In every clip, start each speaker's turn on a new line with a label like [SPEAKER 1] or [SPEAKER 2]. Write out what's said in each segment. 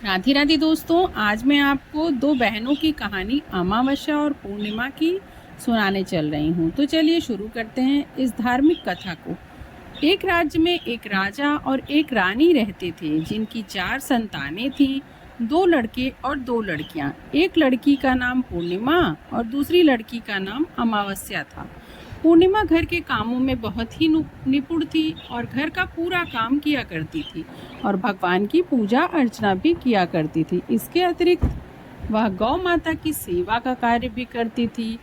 [SPEAKER 1] राधे राधे दोस्तों, आज मैं आपको दो बहनों की कहानी अमावस्या और पूर्णिमा की सुनाने चल रही हूँ। तो चलिए शुरू करते हैं इस धार्मिक कथा को। एक राज्य में एक राजा और एक रानी रहते थे, जिनकी 4 संतानें थीं, 2 लड़के और 2 लड़कियाँ। एक लड़की का नाम पूर्णिमा और दूसरी लड़की का नाम अमावस्या था। पूर्णिमा घर के कामों में बहुत ही निपुण थी और घर का पूरा काम किया करती थी और भगवान की पूजा अर्चना भी किया करती थी। इसके अतिरिक्त वह गौ माता की सेवा का कार्य भी करती थी।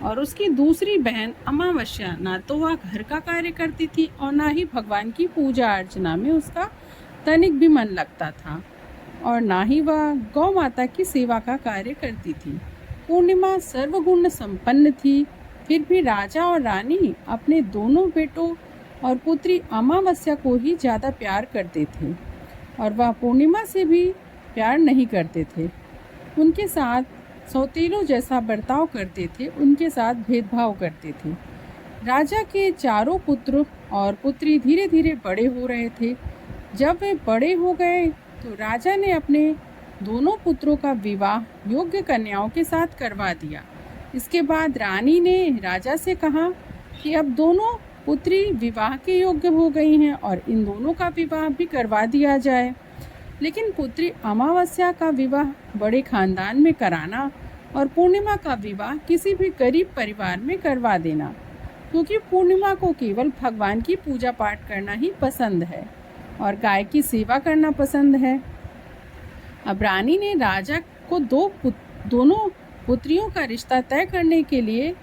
[SPEAKER 1] और उसकी दूसरी बहन अमावस्या ना तो वह घर का कार्य करती थी और ना ही भगवान की पूजा अर्चना में उसका तनिक भी मन लगता था और ना ही वह गौ माता की सेवा का कार्य करती थी। पूर्णिमा सर्वगुण संपन्न थी, फिर भी राजा और रानी अपने दोनों बेटों और पुत्री अमावस्या को ही ज़्यादा प्यार करते थे और वह पूर्णिमा से भी प्यार नहीं करते थे। उनके साथ सौतेलों जैसा बर्ताव करते थे, उनके साथ भेदभाव करते थे। राजा के चारों पुत्र और पुत्री धीरे धीरे बड़े हो रहे थे। जब वे बड़े हो गए तो राजा ने अपने दोनों पुत्रों का विवाह योग्य कन्याओं के साथ करवा दिया। इसके बाद रानी ने राजा से कहा कि अब दोनों पुत्री विवाह के योग्य हो गई हैं और इन दोनों का विवाह भी करवा दिया जाए। लेकिन पुत्री अमावस्या का विवाह बड़े खानदान में कराना और पूर्णिमा का विवाह किसी भी गरीब परिवार में करवा देना, क्योंकि पूर्णिमा को केवल भगवान की पूजा पाठ करना ही पसंद है और गाय की सेवा करना पसंद है। अब रानी ने राजा को दोनों पुत्रियों का रिश्ता तय करने के लिए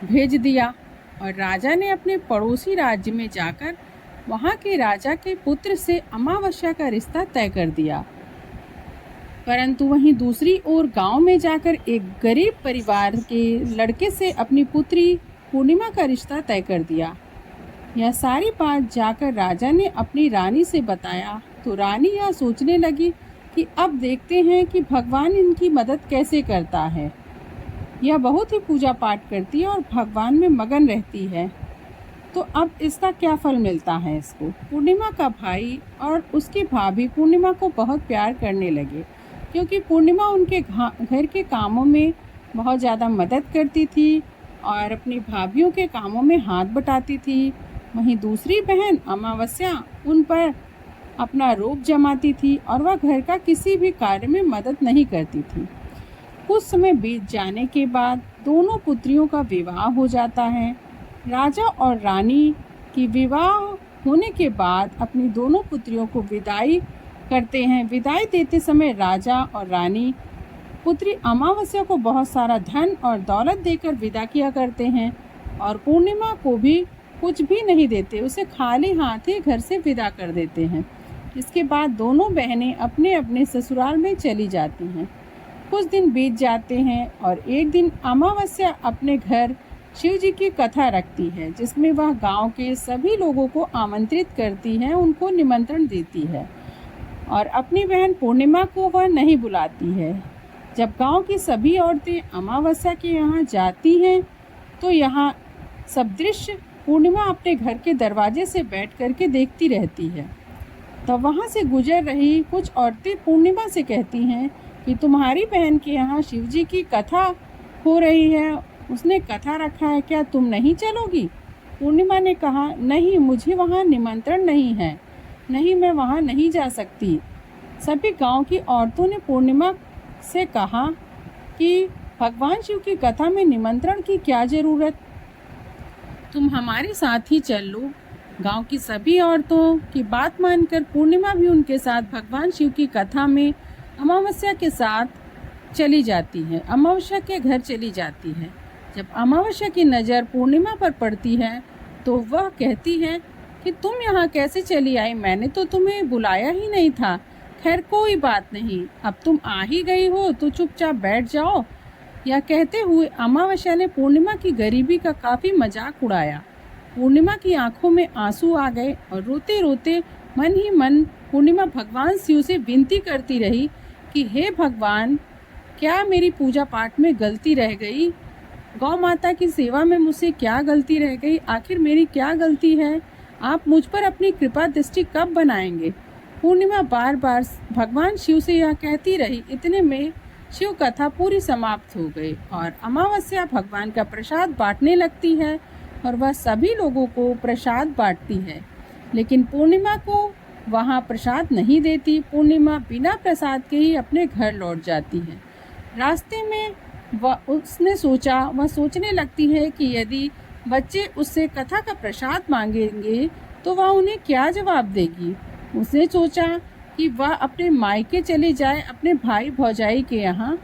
[SPEAKER 1] भेज दिया और राजा ने अपने पड़ोसी राज्य में जाकर वहाँ के राजा के पुत्र से अमावस्या का रिश्ता तय कर दिया। परंतु वहीं दूसरी ओर गांव में जाकर एक गरीब परिवार के लड़के से अपनी पुत्री पूर्णिमा का रिश्ता तय कर दिया। यह सारी बात जाकर राजा ने अपनी रानी से बताया तो रानी यह सोचने लगी कि अब देखते हैं कि भगवान इनकी मदद कैसे करता है। यह बहुत ही पूजा पाठ करती है और भगवान में मगन रहती है, तो अब इसका क्या फल मिलता है इसको। पूर्णिमा का भाई और उसकी भाभी पूर्णिमा को बहुत प्यार करने लगे, क्योंकि पूर्णिमा उनके घर के कामों में बहुत ज़्यादा मदद करती थी और अपनी भाभीयों के कामों में हाथ बटाती थी। वहीं दूसरी बहन अमावस्या उन पर अपना रोब जमाती थी और वह घर का किसी भी कार्य में मदद नहीं करती थी। कुछ समय बीत जाने के बाद दोनों पुत्रियों का विवाह हो जाता है। राजा और रानी की विवाह होने के बाद अपनी दोनों पुत्रियों को विदाई करते हैं। विदाई देते समय राजा और रानी पुत्री अमावस्या को बहुत सारा धन और दौलत देकर विदा किया करते हैं और पूर्णिमा को भी कुछ भी नहीं देते, उसे खाली हाथ ही घर से विदा कर देते हैं। इसके बाद दोनों बहनें अपने अपने ससुराल में चली जाती हैं। कुछ दिन बीत जाते हैं और एक दिन अमावस्या अपने घर शिव जी की कथा रखती है, जिसमें वह गांव के सभी लोगों को आमंत्रित करती है, उनको निमंत्रण देती है और अपनी बहन पूर्णिमा को वह नहीं बुलाती है। जब गांव की सभी औरतें अमावस्या के यहाँ जाती हैं तो यहाँ सब दृश्य पूर्णिमा अपने घर के दरवाजे से बैठ करके देखती रहती है। तब वहाँ से गुजर रही कुछ औरतें पूर्णिमा से कहती हैं कि तुम्हारी बहन के यहाँ शिव जी की कथा हो रही है, उसने कथा रखा है, क्या तुम नहीं चलोगी। पूर्णिमा ने कहा, नहीं, मुझे वहाँ निमंत्रण नहीं है, नहीं, मैं वहाँ नहीं जा सकती। सभी गांव की औरतों ने पूर्णिमा से कहा कि भगवान शिव की कथा में निमंत्रण की क्या ज़रूरत, तुम हमारे साथ ही चल लो। गांव की सभी औरतों की बात मानकर पूर्णिमा भी उनके साथ भगवान शिव की कथा में अमावस्या के साथ चली जाती है, अमावस्या के घर चली जाती है। जब अमावस्या की नज़र पूर्णिमा पर पड़ती है तो वह कहती है कि तुम यहाँ कैसे चली आई, मैंने तो तुम्हें बुलाया ही नहीं था। खैर कोई बात नहीं, अब तुम आ ही गई हो तो चुपचाप बैठ जाओ। यह कहते हुए अमावस्या ने पूर्णिमा की गरीबी का काफ़ी मजाक उड़ाया। पूर्णिमा की आंखों में आंसू आ गए और रोते रोते मन ही मन पूर्णिमा भगवान शिव से विनती करती रही कि हे भगवान, क्या मेरी पूजा पाठ में गलती रह गई, गौ माता की सेवा में मुझसे क्या गलती रह गई, आखिर मेरी क्या गलती है, आप मुझ पर अपनी कृपा दृष्टि कब बनाएंगे। पूर्णिमा बार बार भगवान शिव से यह कहती रही। इतने में शिव कथा पूरी समाप्त हो गई और अमावस्या भगवान का प्रसाद बांटने लगती है और वह सभी लोगों को प्रसाद बांटती है, लेकिन पूर्णिमा को वहाँ प्रसाद नहीं देती। पूर्णिमा बिना प्रसाद के ही अपने घर लौट जाती है। रास्ते में वह सोचने लगती है कि यदि बच्चे उससे कथा का प्रसाद मांगेंगे तो वह उन्हें क्या जवाब देगी। उसने सोचा कि वह अपने मायके चली जाए, अपने भाई भौजाई के यहाँ,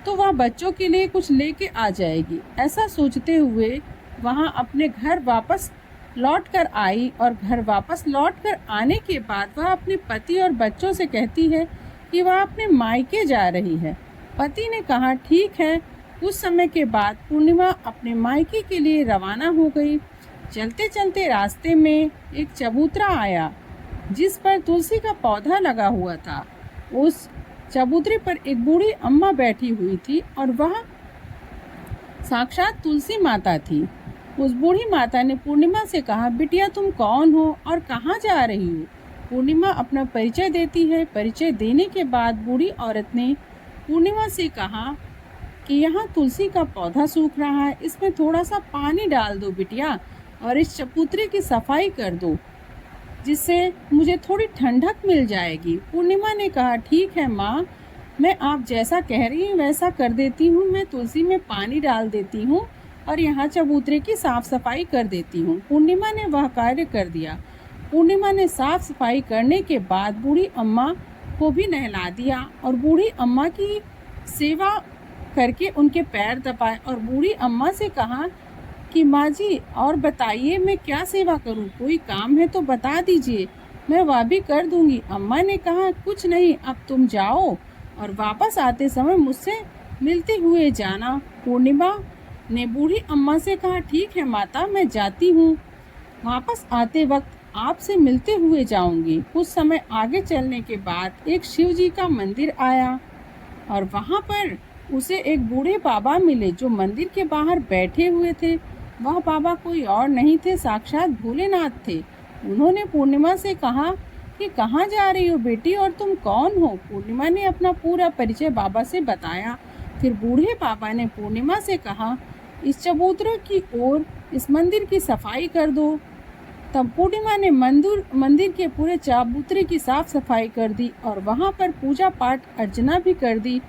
[SPEAKER 1] तो वह बच्चों के लिए कुछ लेके आ जाएगी। ऐसा सोचते हुए वहाँ अपने घर वापस लौट कर आई और घर वापस लौट कर आने के बाद वह अपने पति और बच्चों से कहती है कि वह अपने मायके जा रही है। पति ने कहा ठीक है। कुछ समय के बाद पूर्णिमा अपने मायके के लिए रवाना हो गई। चलते चलते रास्ते में एक चबूतरा आया जिस पर तुलसी का पौधा लगा हुआ था। उस चबूतरे पर एक बूढ़ी अम्मा बैठी हुई थी और वह साक्षात तुलसी माता थी। उस बूढ़ी माता ने पूर्णिमा से कहा, बिटिया तुम कौन हो और कहाँ जा रही हो? पूर्णिमा अपना परिचय देती है। परिचय देने के बाद बूढ़ी औरत ने पूर्णिमा से कहा कि यहाँ तुलसी का पौधा सूख रहा है, इसमें थोड़ा सा पानी डाल दो बिटिया और इस चबूतरे की सफाई कर दो, जिससे मुझे थोड़ी ठंडक मिल जाएगी। पूर्णिमा ने कहा ठीक है माँ, मैं आप जैसा कह रही हैं वैसा कर देती हूँ। मैं तुलसी में पानी डाल देती हूँ और यहाँ चबूतरे की साफ सफाई कर देती हूँ। पूर्णिमा ने वह कार्य कर दिया। पूर्णिमा ने साफ सफाई करने के बाद बूढ़ी अम्मा को भी नहला दिया और बूढ़ी अम्मा की सेवा करके उनके पैर दबाए और बूढ़ी अम्मा से कहा कि माँ जी और बताइए मैं क्या सेवा करूँ, कोई काम है तो बता दीजिए, मैं वह भी कर दूंगी। अम्मा ने कहा कुछ नहीं, अब तुम जाओ और वापस आते समय मुझसे मिलते हुए जाना। पूर्णिमा ने बूढ़ी अम्मा से कहा ठीक है माता, मैं जाती हूँ, वापस आते वक्त आपसे मिलते हुए जाऊंगी। कुछ समय आगे चलने के बाद एक शिव जी का मंदिर आया और वहाँ पर उसे एक बूढ़े बाबा मिले जो मंदिर के बाहर बैठे हुए थे। वह बाबा कोई और नहीं थे, साक्षात भोलेनाथ थे। उन्होंने पूर्णिमा से कहा कि कहाँ जा रही हो बेटी और तुम कौन हो? पूर्णिमा ने अपना पूरा परिचय बाबा से बताया। फिर बूढ़े बाबा ने पूर्णिमा से कहा इस चबूतरे की ओर इस मंदिर की सफाई कर दो। तब पूर्णिमा ने मंदिर के पूरे चबूतरे की साफ सफाई कर दी और वहाँ पर पूजा पाठ अर्चना भी कर दी।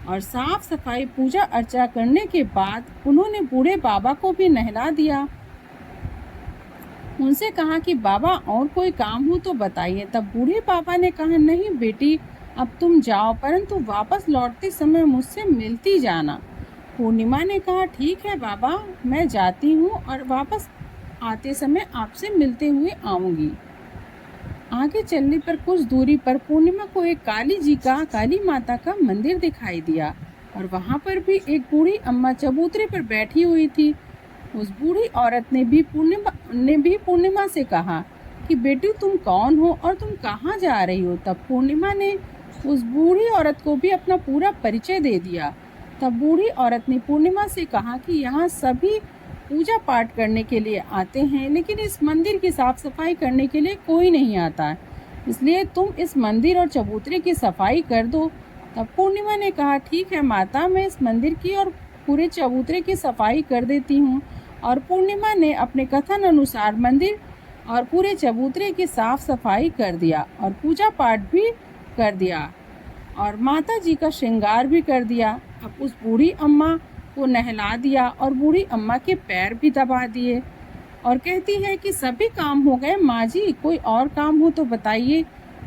[SPEAKER 1] और साफ सफाई पूजा अर्चना करने के बाद उन्होंने बूढ़े बाबा को भी नहला दिया। उनसे कहा कि बाबा और कोई काम हो तो बताइए। तब बूढ़े बाबा ने कहा नहीं बेटी, अब तुम जाओ, परंतु वापस लौटते समय मुझसे मिलती जाना। पूर्णिमा ने कहा ठीक है बाबा, मैं जाती हूँ और वापस आते समय आपसे मिलते हुए आऊँगी। आगे चलने पर कुछ दूरी पर पूर्णिमा को एक काली माता का मंदिर दिखाई दिया और वहाँ पर भी एक बूढ़ी अम्मा चबूतरे पर बैठी हुई थी। उस बूढ़ी औरत ने भी पूर्णिमा से कहा कि बेटी तुम कौन हो और तुम कहाँ जा रही हो? तब पूर्णिमा ने उस बूढ़ी औरत को भी अपना पूरा परिचय दे दिया। तब बूढ़ी औरत ने पूर्णिमा से कहा कि यहाँ सभी पूजा पाठ करने के लिए आते हैं, लेकिन इस मंदिर की साफ सफाई करने के लिए कोई नहीं आता, इसलिए तुम इस मंदिर और चबूतरे की सफाई कर दो। तब पूर्णिमा ने कहा ठीक है माता, मैं इस मंदिर की और पूरे चबूतरे की सफाई कर देती हूँ। और पूर्णिमा ने अपने कथन अनुसार मंदिर और पूरे चबूतरे की साफ सफाई कर दिया और पूजा पाठ भी कर दिया और माता जी का श्रृंगार भी कर दिया। अब उस बूढ़ी अम्मा को नहला दिया और बूढ़ी अम्मा के पैर भी दबा दिए और कहती है कि सभी काम हो गए माँ जी, कोई और काम हो तो बताइए।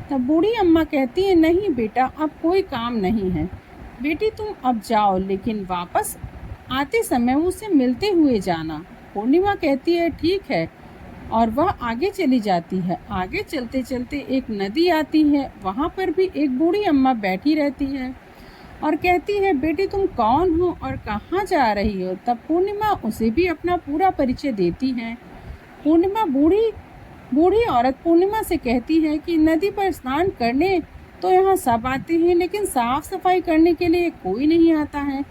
[SPEAKER 1] तब बूढ़ी अम्मा कहती है नहीं बेटा, अब कोई काम नहीं है बेटी, तुम अब जाओ, लेकिन वापस आते समय मुझसे मिलते हुए जाना। पूर्णिमा कहती है ठीक है और वह आगे चली जाती है। आगे चलते चलते एक नदी आती है, वहाँ पर भी एक बूढ़ी अम्मा बैठी रहती है और कहती है बेटी तुम कौन हो और कहाँ जा रही हो? तब पूर्णिमा उसे भी अपना पूरा परिचय देती है। बूढ़ी औरत पूर्णिमा से कहती है कि नदी पर स्नान करने तो यहाँ सब आते हैं, लेकिन साफ सफाई करने के लिए कोई नहीं आता है,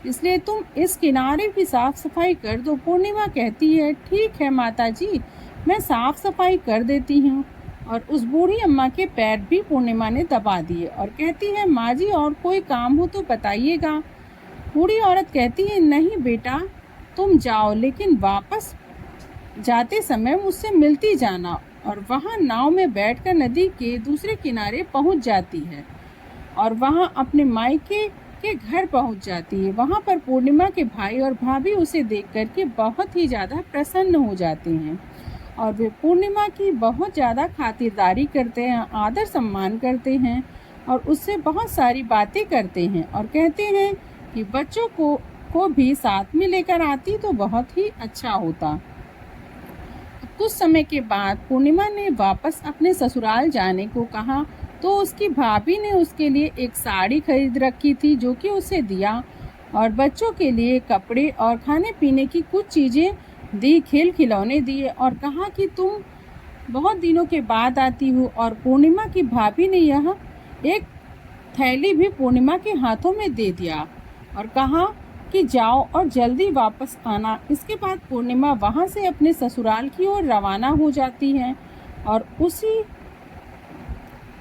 [SPEAKER 1] इसलिए तुम इस किनारे भी साफ सफाई कर दो। पूर्णिमा कहती है ठीक है माता जी, मैं साफ सफाई कर देती हूँ और उस बूढ़ी अम्मा के पैर भी पूर्णिमा ने दबा दिए और कहती है, माँ जी और कोई काम हो तो बताइएगा। बूढ़ी औरत कहती है, नहीं बेटा, तुम जाओ, लेकिन वापस जाते समय मुझसे मिलती जाना। और वहाँ नाव में बैठकर नदी के दूसरे किनारे पहुँच जाती है और वहाँ अपने मायके के घर पहुँच जाती है। वहाँ पर पूर्णिमा के भाई और भाभी उसे देख कर के बहुत ही ज़्यादा प्रसन्न हो जाते हैं और वे पूर्णिमा की बहुत ज़्यादा खातिरदारी करते हैं, आदर सम्मान करते हैं और उससे बहुत सारी बातें करते हैं और कहते हैं कि बच्चों को भी साथ में लेकर आती तो बहुत ही अच्छा होता। कुछ समय के बाद पूर्णिमा ने वापस अपने ससुराल जाने को कहा तो उसकी भाभी ने उसके लिए एक साड़ी खरीद रखी थी जो कि उसे दिया और बच्चों के लिए कपड़े और खाने पीने की कुछ चीज़ें दी, खेल खिलौने दिए और कहा कि तुम बहुत दिनों के बाद आती हो। और पूर्णिमा की भाभी ने यह एक थैली भी पूर्णिमा के हाथों में दे दिया और कहा कि जाओ और जल्दी वापस आना। इसके बाद पूर्णिमा वहाँ से अपने ससुराल की ओर रवाना हो जाती है और उसी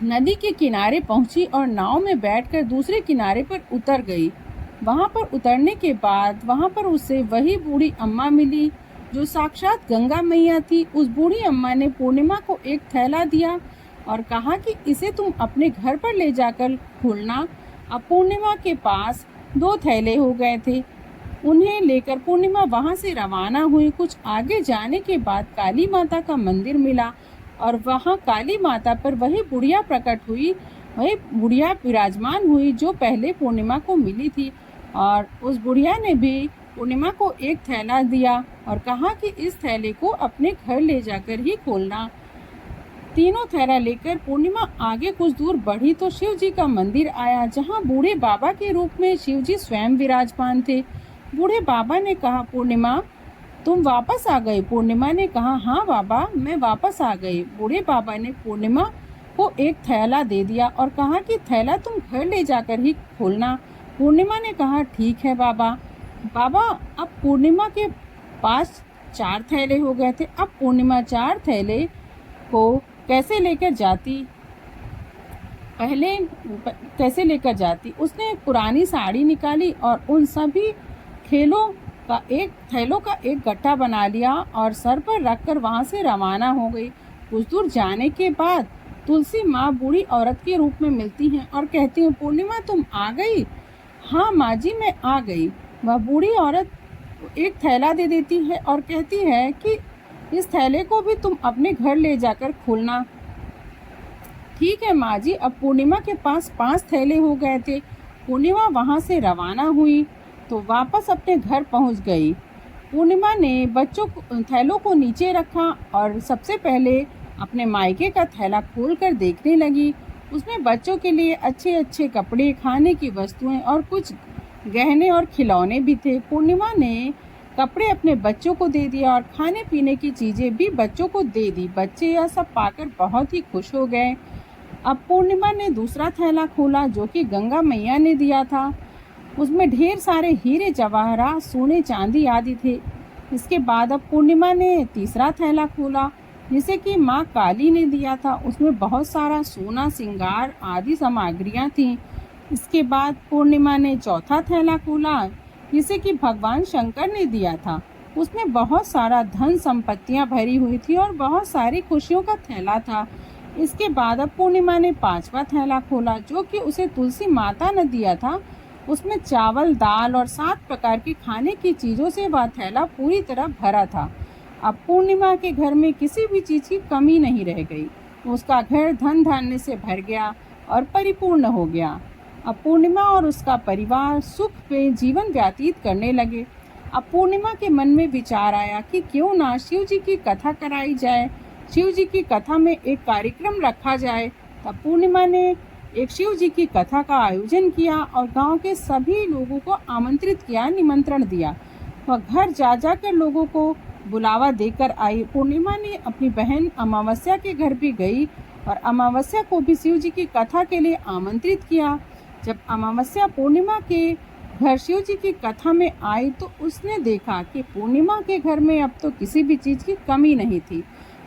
[SPEAKER 1] नदी के किनारे पहुंची और नाव में बैठकर दूसरे किनारे पर उतर गई। वहाँ पर उतरने के बाद वहाँ पर उसे वही बूढ़ी अम्मा मिली जो साक्षात गंगा मैया थी। उस बूढ़ी अम्मा ने पूर्णिमा को एक थैला दिया और कहा कि इसे तुम अपने घर पर ले जाकर खोलना। अब पूर्णिमा के पास 2 थैले हो गए थे। उन्हें लेकर पूर्णिमा वहाँ से रवाना हुई। कुछ आगे जाने के बाद काली माता का मंदिर मिला और वहाँ काली माता पर वही बुढ़िया प्रकट हुई, वही बुढ़िया विराजमान हुई जो पहले पूर्णिमा को मिली थी। और उस बुढ़िया ने भी पूर्णिमा को एक थैला दिया और कहा कि इस थैले को अपने घर ले जाकर ही खोलना। तीनों थैला लेकर पूर्णिमा आगे कुछ दूर बढ़ी तो शिव जी का मंदिर आया जहाँ बूढ़े बाबा के रूप में शिव जी स्वयं विराजमान थे। बूढ़े बाबा ने कहा, पूर्णिमा तुम वापस आ गई। पूर्णिमा ने कहा, हाँ बाबा, मैं वापस आ गई। बूढ़े बाबा ने पूर्णिमा को एक थैला दे दिया और कहा कि थैला तुम घर ले जाकर ही खोलना। पूर्णिमा ने कहा, ठीक है बाबा। बाबा, अब पूर्णिमा के पास 4 थैले हो गए थे। अब पूर्णिमा 4 थैले को कैसे लेकर जाती? उसने एक पुरानी साड़ी निकाली और उन सभी थैलों का एक गट्ठा बना लिया और सर पर रखकर वहाँ से रवाना हो गई। कुछ दूर जाने के बाद तुलसी माँ बूढ़ी औरत के रूप में मिलती हैं और कहती हैं, पूर्णिमा तुम आ गई? हाँ माँ जी, मैं आ गई। वह बूढ़ी औरत एक थैला दे देती है और कहती है कि इस थैले को भी तुम अपने घर ले जाकर खोलना। ठीक है माँ जी। अब पूर्णिमा के पास 5 थैले हो गए थे। पूर्णिमा वहाँ से रवाना हुई तो वापस अपने घर पहुँच गई। पूर्णिमा ने थैलों को नीचे रखा और सबसे पहले अपने मायके का थैला खोलकर देखने लगी। उसमें बच्चों के लिए अच्छे अच्छे कपड़े, खाने की वस्तुएं और कुछ गहने और खिलौने भी थे। पूर्णिमा ने कपड़े अपने बच्चों को दे दिया और खाने पीने की चीज़ें भी बच्चों को दे दी। बच्चे यह सब पाकर बहुत ही खुश हो गए। अब पूर्णिमा ने दूसरा थैला खोला जो कि गंगा मैया ने दिया था। उसमें ढेर सारे हीरे जवाहरात, सोने चांदी आदि थे। इसके बाद अब पूर्णिमा ने तीसरा थैला खोला जिसे कि माँ काली ने दिया था। उसमें बहुत सारा सोना, श्रृंगार आदि सामग्रियाँ थीं। इसके बाद पूर्णिमा ने चौथा थैला खोला जिसे कि भगवान शंकर ने दिया था। उसमें बहुत सारा धन संपत्तियाँ भरी हुई थी और बहुत सारी खुशियों का थैला था। इसके बाद अब पूर्णिमा ने 5वां थैला खोला जो कि उसे तुलसी माता ने दिया था। उसमें चावल, दाल और 7 प्रकार की खाने की चीज़ों से वह थैला पूरी तरह भरा था। अब पूर्णिमा के घर में किसी भी चीज़ की कमी नहीं रह गई। उसका घर धन धान्य से भर गया और परिपूर्ण हो गया। अब पूर्णिमा और उसका परिवार सुख में जीवन व्यतीत करने लगे। अब पूर्णिमा के मन में विचार आया कि क्यों ना शिव जी की कथा कराई जाए, शिव जी की कथा में एक कार्यक्रम रखा जाए। तब पूर्णिमा ने एक शिव जी की कथा का आयोजन किया और गांव के सभी लोगों को आमंत्रित किया, निमंत्रण दिया। वह घर जा जाकर लोगों को बुलावा देकर आई। पूर्णिमा ने अपनी बहन अमावस्या के घर भी गई और अमावस्या को भी शिव जी की कथा के लिए आमंत्रित किया। जब अमावस्या पूर्णिमा के घर शिव जी की कथा में आई तो उसने देखा कि पूर्णिमा के घर में अब तो किसी भी चीज़ की कमी नहीं थी।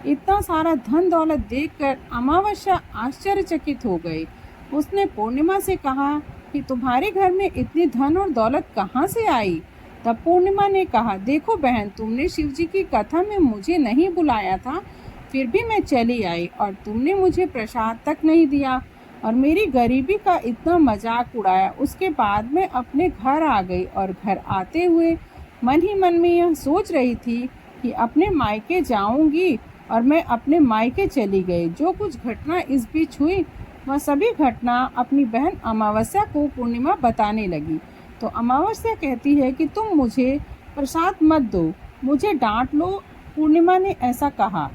[SPEAKER 1] इतना सारा धन दौलत देखकर अमावस्या आश्चर्यचकित हो गई। उसने पूर्णिमा से कहा कि तुम्हारे घर में इतनी धन और दौलत कहाँ से आई? तब पूर्णिमा ने कहा, देखो बहन, तुमने शिव जी की कथा में मुझे नहीं बुलाया था, फिर भी मैं चली आई और तुमने मुझे प्रसाद तक नहीं दिया और मेरी गरीबी का इतना मजाक उड़ाया। उसके बाद मैं अपने घर आ गई और घर आते हुए मन ही मन में यह सोच रही थी कि अपने मायके जाऊंगी और मैं अपने मायके चली गई। जो कुछ घटना इस बीच हुई वह सभी घटना अपनी बहन अमावस्या को पूर्णिमा बताने लगी। तो अमावस्या कहती है कि तुम मुझे प्रसाद मत दो, मुझे डांट लो। पूर्णिमा ने ऐसा कहा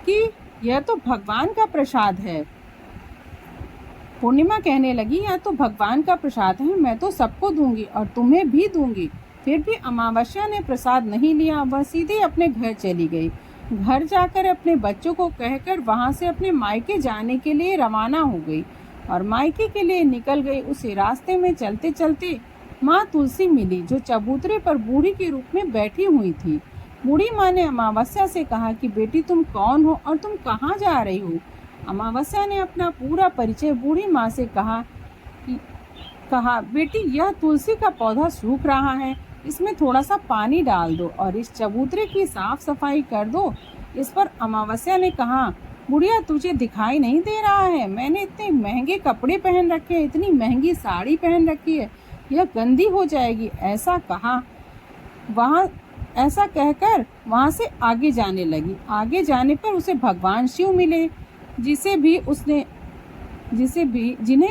[SPEAKER 1] कि यह तो भगवान का प्रसाद है। पूर्णिमा कहने लगी, यह तो भगवान का प्रसाद है, मैं तो सबको दूंगी और तुम्हें भी दूंगी। फिर भी अमावस्या ने प्रसाद नहीं लिया, वह सीधे अपने घर चली गई। घर जाकर अपने बच्चों को कहकर वहां से अपने मायके जाने के लिए रवाना हो गई और मायके के लिए निकल गई। उसे रास्ते में चलते चलते माँ तुलसी मिली, जो चबूतरे पर बूढ़ी के रूप में बैठी हुई थी। बूढ़ी माँ ने अमावस्या से कहा कि बेटी, तुम कौन हो और तुम कहाँ जा रही हो? अमावस्या ने अपना पूरा परिचय बूढ़ी माँ से कहा, बेटी, यह तुलसी का पौधा सूख रहा है, इसमें थोड़ा सा पानी डाल दो और इस चबूतरे की साफ सफाई कर दो। इस पर अमावस्या ने कहा, बुढ़िया, तुझे दिखाई नहीं दे रहा है? मैंने इतने महंगे कपड़े पहन रखे हैं, इतनी महंगी साड़ी पहन रखी है, यह गंदी हो जाएगी। ऐसा कहकर वहाँ से आगे जाने लगी। आगे जाने पर उसे भगवान शिव मिले, जिन्हें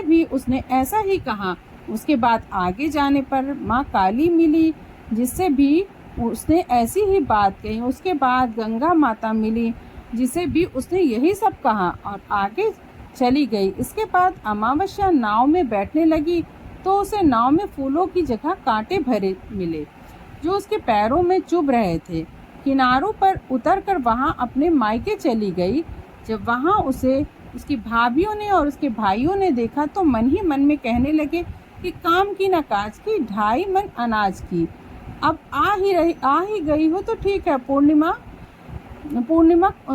[SPEAKER 1] भी उसने ऐसा ही कहा। उसके बाद आगे जाने पर माँ काली मिली, जिससे भी उसने ऐसी ही बात कही। उसके बाद गंगा माता मिली, जिसे भी उसने यही सब कहा और आगे चली गई। इसके बाद अमावस्या नाव में बैठने लगी तो उसे नाव में फूलों की जगह कांटे भरे मिले, जो उसके पैरों में चुभ रहे थे। किनारों पर उतरकर वहाँ अपने मायके चली गई। जब वहाँ उसे उसकी भाभियों ने और उसके भाइयों ने देखा तो मन ही मन में कहने लगे कि काम की न काज की, 2.5 मन अनाज की। अब आ ही गई हो तो ठीक है। पूर्णिमा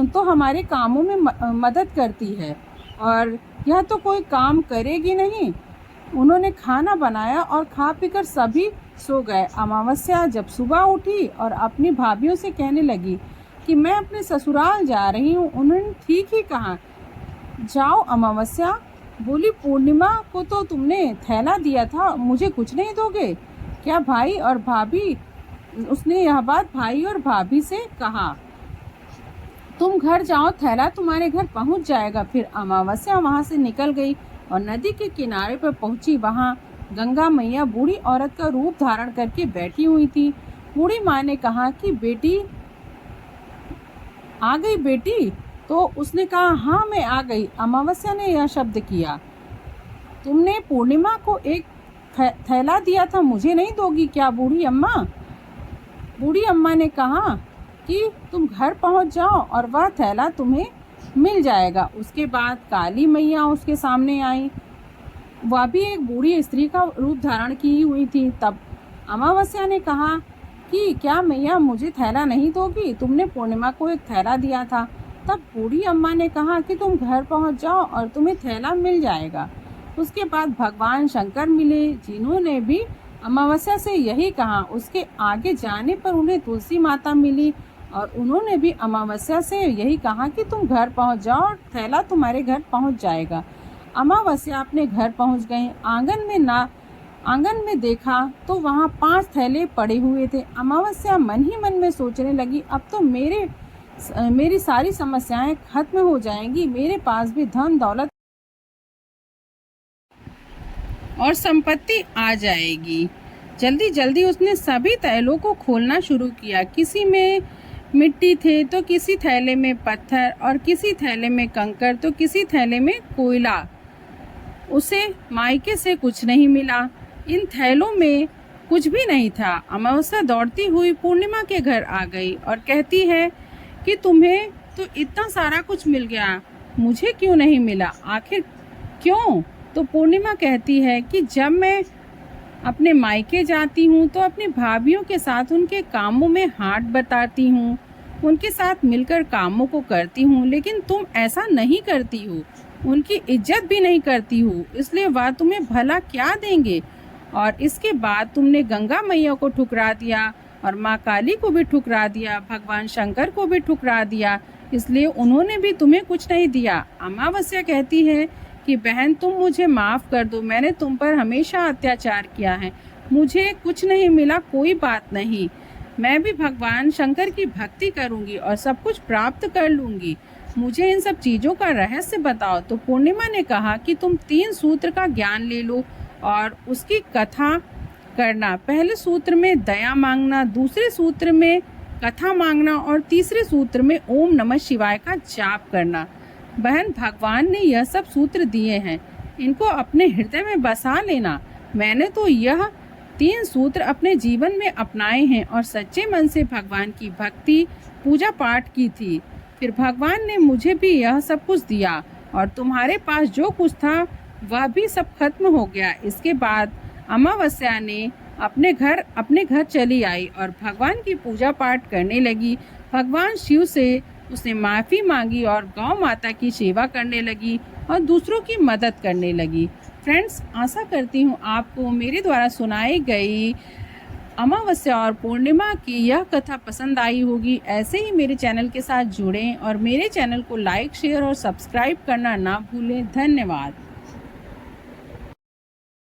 [SPEAKER 1] तो हमारे कामों में मदद करती है और यह तो कोई काम करेगी नहीं। उन्होंने खाना बनाया और खा पीकर सभी सो गए। अमावस्या जब सुबह उठी और अपनी भाभियों से कहने लगी कि मैं अपने ससुराल जा रही हूँ। उन्होंने ठीक ही कहा, जाओ अमावस्या। बोली, पूर्णिमा को तो तुमने थैला दिया था, मुझे कुछ नहीं दोगे क्या? भाई और भाभी, उसने यह बात भाई और भाभी से कहा। तुम घर जाओ, थैला तुम्हारे घर पहुंच जाएगा। फिर अमावस्या वहां से निकल गई और नदी के किनारे पर पहुंची। वहां गंगा मैया बूढ़ी औरत का रूप धारण करके बैठी हुई थी। बूढ़ी माँ ने कहा कि बेटी आ गई बेटी? तो उसने कहा, हाँ मैं आ गई। अमावस्या ने यह शब्द किया, तुमने पूर्णिमा को एक थैला दिया था, मुझे नहीं दोगी क्या बूढ़ी अम्मा? बूढ़ी अम्मा ने कहा कि तुम घर पहुंच जाओ और वह थैला तुम्हें मिल जाएगा। उसके बाद काली मैया उसके सामने आई, वह भी एक बूढ़ी स्त्री का रूप धारण की हुई थी। तब अमावस्या ने कहा कि क्या मैया मुझे थैला नहीं दोगी? तुमने पूर्णिमा को एक थैला दिया था। तब बूढ़ी अम्मा ने कहा कि तुम घर पहुंच जाओ और तुम्हें थैला मिल जाएगा। उसके बाद भगवान शंकर मिले, जिन्होंने भी अमावस्या से यही कहा। उसके आगे जाने पर उन्हें तुलसी माता मिली और उन्होंने भी अमावस्या से यही कहा कि तुम घर पहुंच जाओ और थैला तुम्हारे घर पहुंच जाएगा। अमावस्या अपने घर पहुंच गई। आंगन में देखा तो वहाँ 5 थैले पड़े हुए थे। अमावस्या मन ही मन में सोचने लगी, अब तो मेरी सारी समस्याएं खत्म हो जाएंगी, मेरे पास भी धन दौलत और संपत्ति आ जाएगी। जल्दी जल्दी उसने सभी थैलों को खोलना शुरू किया। किसी में मिट्टी थे तो किसी थैले में पत्थर और किसी थैले में कंकड़ तो किसी थैले में कोयला। उसे मायके से कुछ नहीं मिला, इन थैलों में कुछ भी नहीं था। अमावस्या दौड़ती हुई पूर्णिमा के घर आ गई और कहती है कि तुम्हें तो इतना सारा कुछ मिल गया, मुझे क्यों नहीं मिला? आखिर क्यों? तो पूर्णिमा कहती है कि जब मैं अपने मायके जाती हूँ तो अपनी भाभियों के साथ उनके कामों में हाथ बटाती हूँ उनके साथ मिलकर कामों को करती हूँ, लेकिन तुम ऐसा नहीं करती हो, उनकी इज्जत भी नहीं करती हो, इसलिए वह तुम्हें भला क्या देंगे। और इसके बाद तुमने गंगा मैया को ठुकरा दिया और माँ काली को भी ठुकरा दिया, भगवान शंकर को भी ठुकरा दिया, इसलिए उन्होंने भी तुम्हें कुछ नहीं दिया। अमावस्या कहती है कि बहन तुम मुझे माफ़ कर दो, मैंने तुम पर हमेशा अत्याचार किया है, मुझे कुछ नहीं मिला, कोई बात नहीं, मैं भी भगवान शंकर की भक्ति करूंगी और सब कुछ प्राप्त कर लूंगी, मुझे इन सब चीज़ों का रहस्य बताओ। तो पूर्णिमा ने कहा कि तुम 3 सूत्र का ज्ञान ले लो और उसकी कथा करना। पहले सूत्र में दया मांगना, दूसरे सूत्र में कथा मांगना और तीसरे सूत्र में ओम नमः शिवाय का जाप करना। बहन भगवान ने यह सब सूत्र दिए हैं, इनको अपने हृदय में बसा लेना। मैंने तो यह 3 सूत्र अपने जीवन में अपनाए हैं और सच्चे मन से भगवान की भक्ति पूजा पाठ की थी। फिर भगवान ने मुझे भी यह सब कुछ दिया और तुम्हारे पास जो कुछ था वह भी सब खत्म हो गया। इसके बाद अमावस्या ने अपने घर चली आई और भगवान की पूजा पाठ करने लगी। भगवान शिव से उसने माफ़ी मांगी और गौ माता की सेवा करने लगी और दूसरों की मदद करने लगी। फ्रेंड्स, आशा करती हूँ आपको मेरे द्वारा सुनाई गई अमावस्या और पूर्णिमा की यह कथा पसंद आई होगी। ऐसे ही मेरे चैनल के साथ जुड़ें और मेरे चैनल को लाइक, शेयर और सब्सक्राइब करना ना भूलें। धन्यवाद।